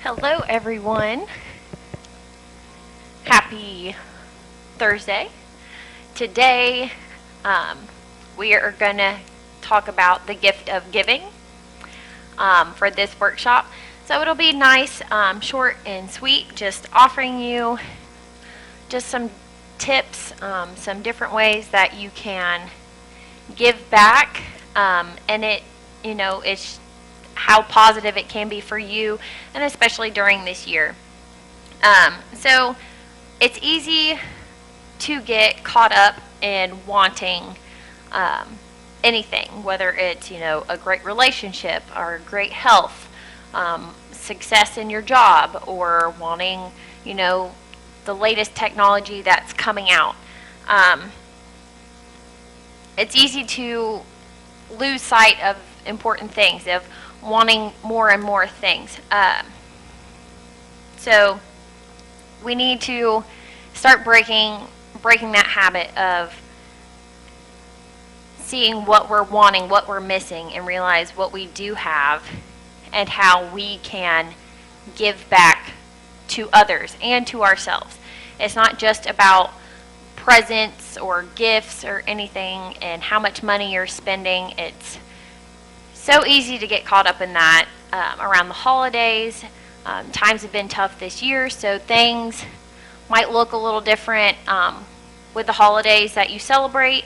Hello, everyone. Happy Thursday. Today, we are going to talk about the gift of giving for this workshop. So it'll be nice, short and sweet, just offering you just some tips, some different ways that you can give back, and it's how positive it can be for you, and especially during this year. So it's easy to get caught up in wanting anything, whether it's a great relationship or great health, success in your job, or wanting the latest technology that's coming out. It's easy to lose sight of important things, of wanting more and more things. So we need to start breaking that habit of seeing what we're wanting, what we're missing, and realize what we do have and how we can give back to others and to ourselves. It's not just about presents or gifts or anything and how much money you're spending. It's so easy to get caught up in that around the holidays. Times have been tough this year, so things might look a little different with the holidays that you celebrate.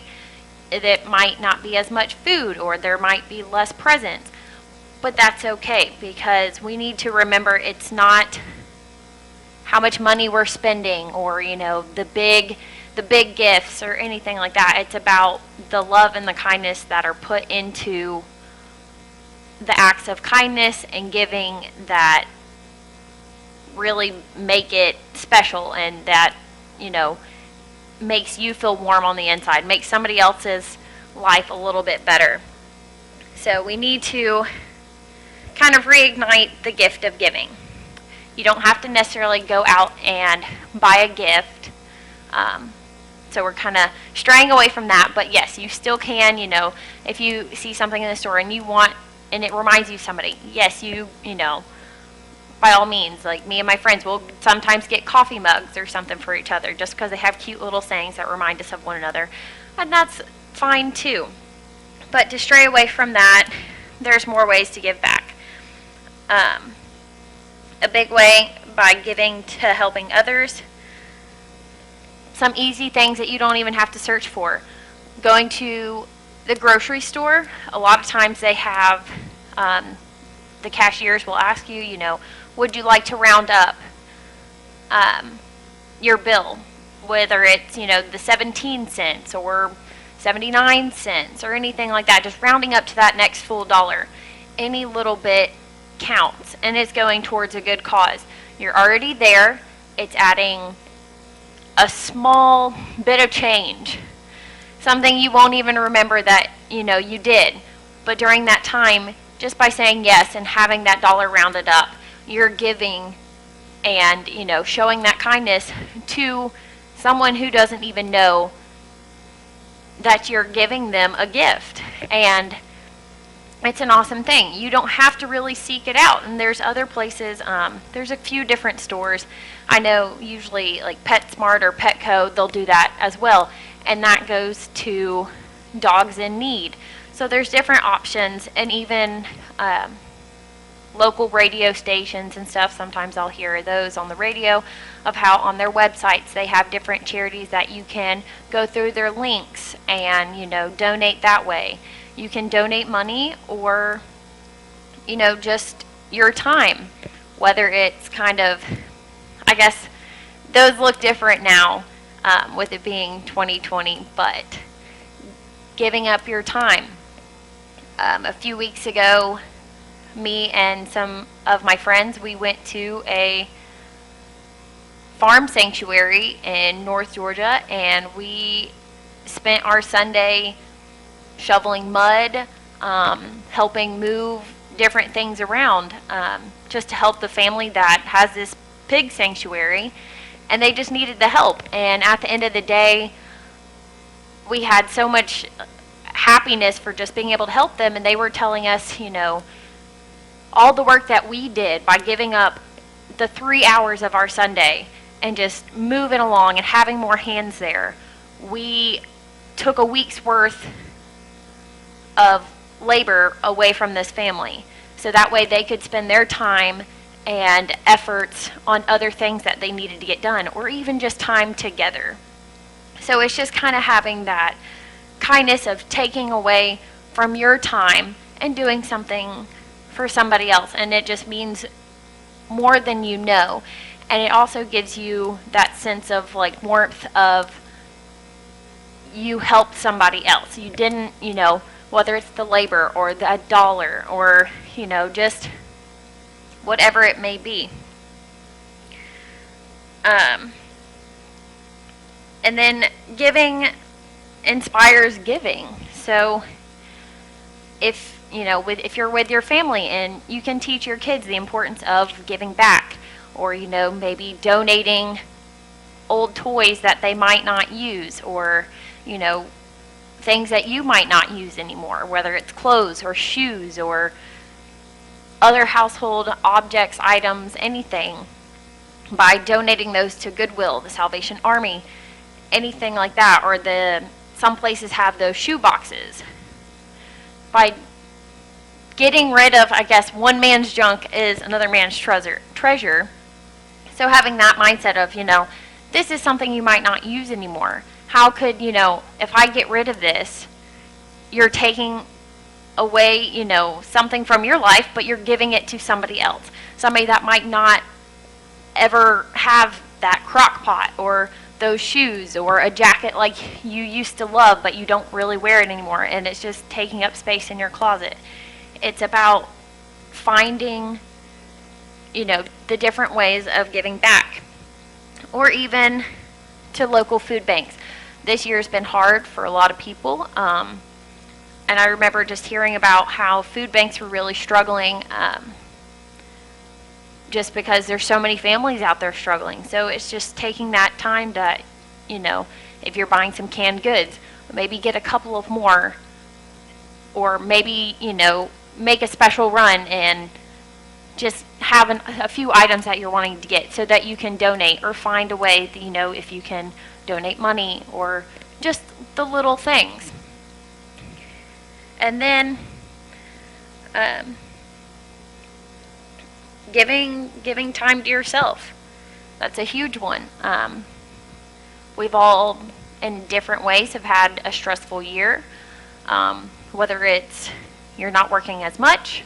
That might not be as much food, or there might be less presents, but that's okay, because we need to remember it's not how much money we're spending, or the big gifts or anything like that. It's about the love and the kindness that are put into the acts of kindness and giving that really make it special, and that makes you feel warm on the inside, makes somebody else's life a little bit better. So we need to kind of reignite the gift of giving. You don't have to necessarily go out and buy a gift. So we're kind of straying away from that, but yes, you still can. If you see something in the store and you want, and it reminds you of somebody, yes, by all means, like me and my friends will sometimes get coffee mugs or something for each other just because they have cute little sayings that remind us of one another, and that's fine too. But to stray away from that, there's more ways to give back. A big way, by giving to helping others. Some easy things that you don't even have to search for. Going to the grocery store, a lot of times they have, the cashiers will ask you, would you like to round up your bill? Whether it's, the 17 cents or 79 cents or anything like that, just rounding up to that next full dollar. Any little bit counts, and it's going towards a good cause. You're already there. It's adding a small bit of change, something you won't even remember that you did, but during that time, just by saying yes and having that dollar rounded up, you're giving and showing that kindness to someone who doesn't even know that you're giving them a gift. And it's an awesome thing. You don't have to really seek it out. And there's other places, there's a few different stores. I know usually like PetSmart or Petco, they'll do that as well. And that goes to dogs in need. So there's different options, and even local radio stations and stuff. Sometimes I'll hear those on the radio of how on their websites they have different charities that you can go through their links and donate that way. You can donate money, or just your time, whether it's kind of, I guess those look different now with it being 2020, but giving up your time. A few weeks ago, me and some of my friends, we went to a farm sanctuary in North Georgia, and we spent our Sunday shoveling mud, helping move different things around, just to help the family that has this pig sanctuary, and they just needed the help. And at the end of the day, we had so much happiness for just being able to help them, and they were telling us, all the work that we did by giving up the 3 hours of our Sunday and just moving along and having more hands there, we took a week's worth of labor away from this family. So that way they could spend their time and efforts on other things that they needed to get done, or even just time together. So it's just kind of having that kindness of taking away from your time and doing something for somebody else. And it just means more than you know. And it also gives you that sense of like warmth of you helped somebody else. You didn't, whether it's the labor or the dollar or, just whatever it may be. And then giving inspires giving. So if you're with your family and you can teach your kids the importance of giving back, or maybe donating old toys that they might not use, or things that you might not use anymore, whether it's clothes or shoes or other household objects, items, anything, by donating those to Goodwill, the Salvation Army, anything like that, or some places have those shoe boxes. By getting rid of, I guess, one man's junk is another man's treasure. So having that mindset of, this is something you might not use anymore. How could, if I get rid of this, you're taking away, something from your life, but you're giving it to somebody else. Somebody that might not ever have that crock pot or those shoes or a jacket like you used to love, but you don't really wear it anymore, and it's just taking up space in your closet. It's about finding, the different ways of giving back, or even to local food banks. This year's been hard for a lot of people, and I remember just hearing about how food banks were really struggling, just because there's so many families out there struggling. So it's just taking that time to, if you're buying some canned goods, maybe get a couple of more, or maybe, make a special run and just have a few items that you're wanting to get so that you can donate, or find a way that, if you can donate money, or just the little things. And then giving time to yourself. That's a huge one. We've all, in different ways, have had a stressful year, whether it's you're not working as much,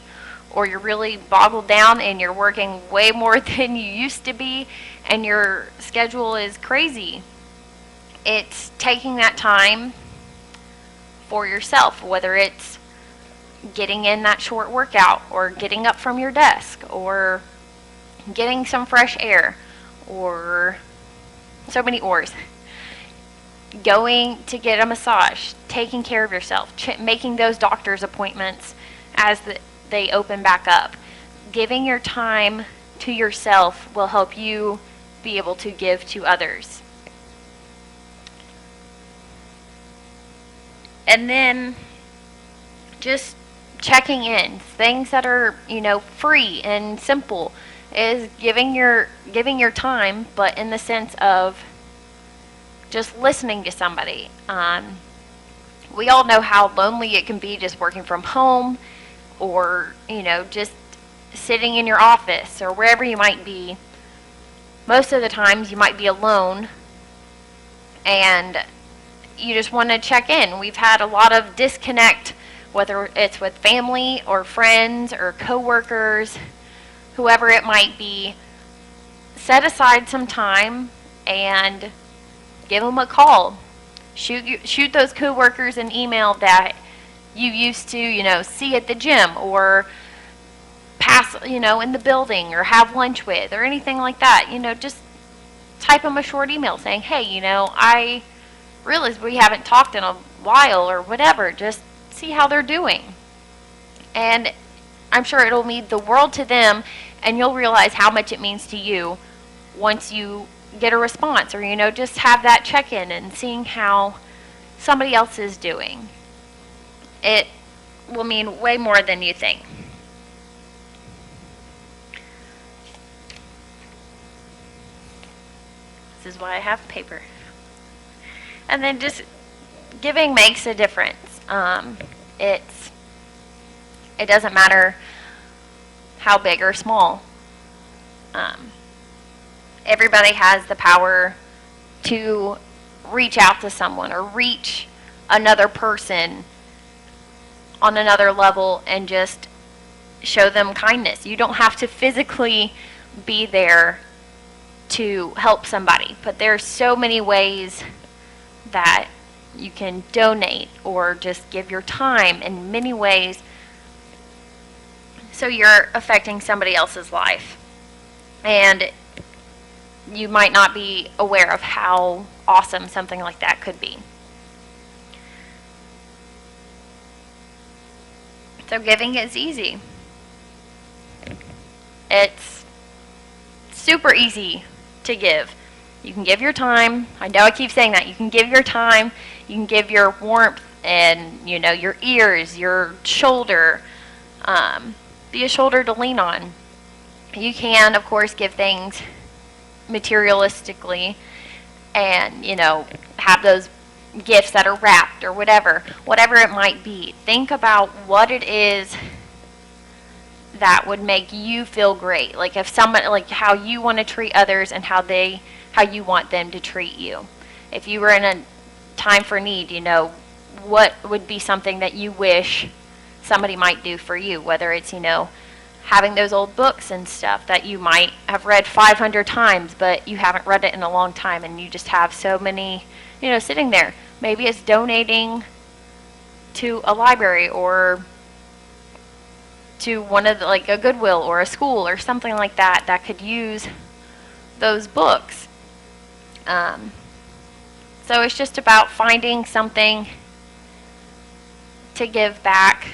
or you're really boggled down and you're working way more than you used to be, and your schedule is crazy. It's taking that time for yourself, whether it's getting in that short workout, or getting up from your desk, or getting some fresh air, or so many ors. Going to get a massage, taking care of yourself, making those doctor's appointments as they open back up. Giving your time to yourself will help you be able to give to others. And then just checking in, things that are, free and simple, is giving your time, but in the sense of just listening to somebody. We all know how lonely it can be just working from home, or, just sitting in your office or wherever you might be. Most of the times you might be alone and you just want to check in. We've had a lot of disconnect, whether it's with family or friends or coworkers, whoever it might be. Set aside some time and give them a call. Shoot those coworkers an email that you used to, see at the gym, or pass, in the building, or have lunch with, or anything like that. Just type them a short email saying, hey, I realize we haven't talked in a while, or whatever. Just see how they're doing. And I'm sure it'll mean the world to them, and you'll realize how much it means to you once you get a response, or, just have that check-in and seeing how somebody else is doing. It will mean way more than you think. is why I have paper. And then just giving makes a difference. It doesn't matter how big or small. Everybody has the power to reach out to someone or reach another person on another level and just show them kindness. You don't have to physically be there to help somebody, but there's so many ways that you can donate or just give your time in many ways, so you're affecting somebody else's life. And you might not be aware of how awesome something like that could be. So giving is easy. It's super easy to give. You can give your time. I know I keep saying that. You can give your time. You can give your warmth and, your ears, your shoulder. Be a shoulder to lean on. You can, of course, give things materialistically and, have those gifts that are wrapped or whatever it might be. Think about what it is that would make you feel great. Like if someone, like how you want to treat others and how you want them to treat you. If you were in a time for need, what would be something that you wish somebody might do for you, whether it's, having those old books and stuff that you might have read 500 times, but you haven't read it in a long time and you just have so many, sitting there. Maybe it's donating to a library or to one of like a Goodwill or a school or something like that could use those books. So it's just about finding something to give back.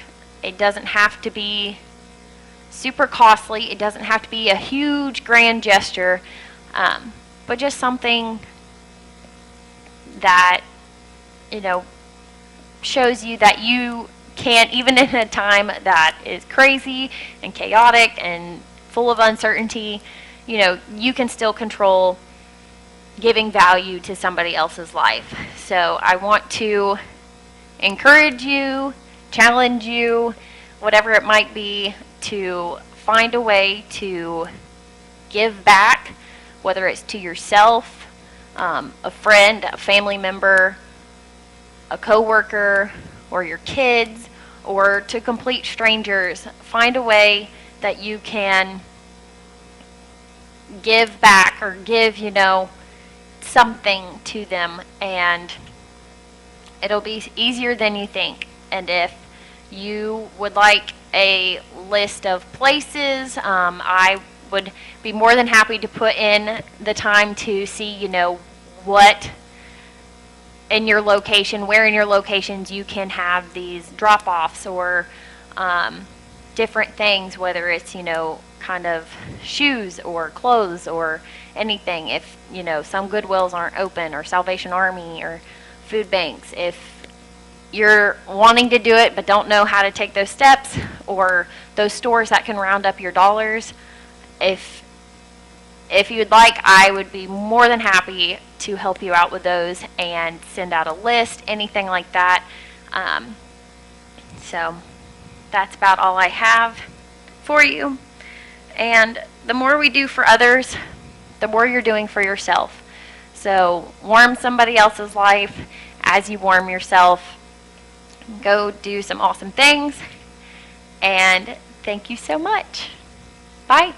It doesn't have to be super costly. It doesn't have to be a huge grand gesture, but just something that, shows you that you can, even in a time that is crazy and chaotic and full of uncertainty, you can still control giving value to somebody else's life. So I want to encourage you, challenge you, whatever it might be, to find a way to give back, whether it's to yourself, a friend, a family member, a coworker, or your kids, or to complete strangers. Find a way that you can give back or give, something to them, and it'll be easier than you think. And if you would like a list of places, I would be more than happy to put in the time to see, what in your location, where in your locations you can have these drop-offs or different things, whether it's, kind of shoes or clothes or anything. If, some Goodwills aren't open, or Salvation Army or food banks. If you're wanting to do it but don't know how to take those steps, or those stores that can round up your dollars, if you'd like, I would be more than happy to help you out with those and send out a list, anything like that. So that's about all I have for you. And the more we do for others, the more you're doing for yourself. So warm somebody else's life as you warm yourself. Go do some awesome things. And thank you so much. Bye.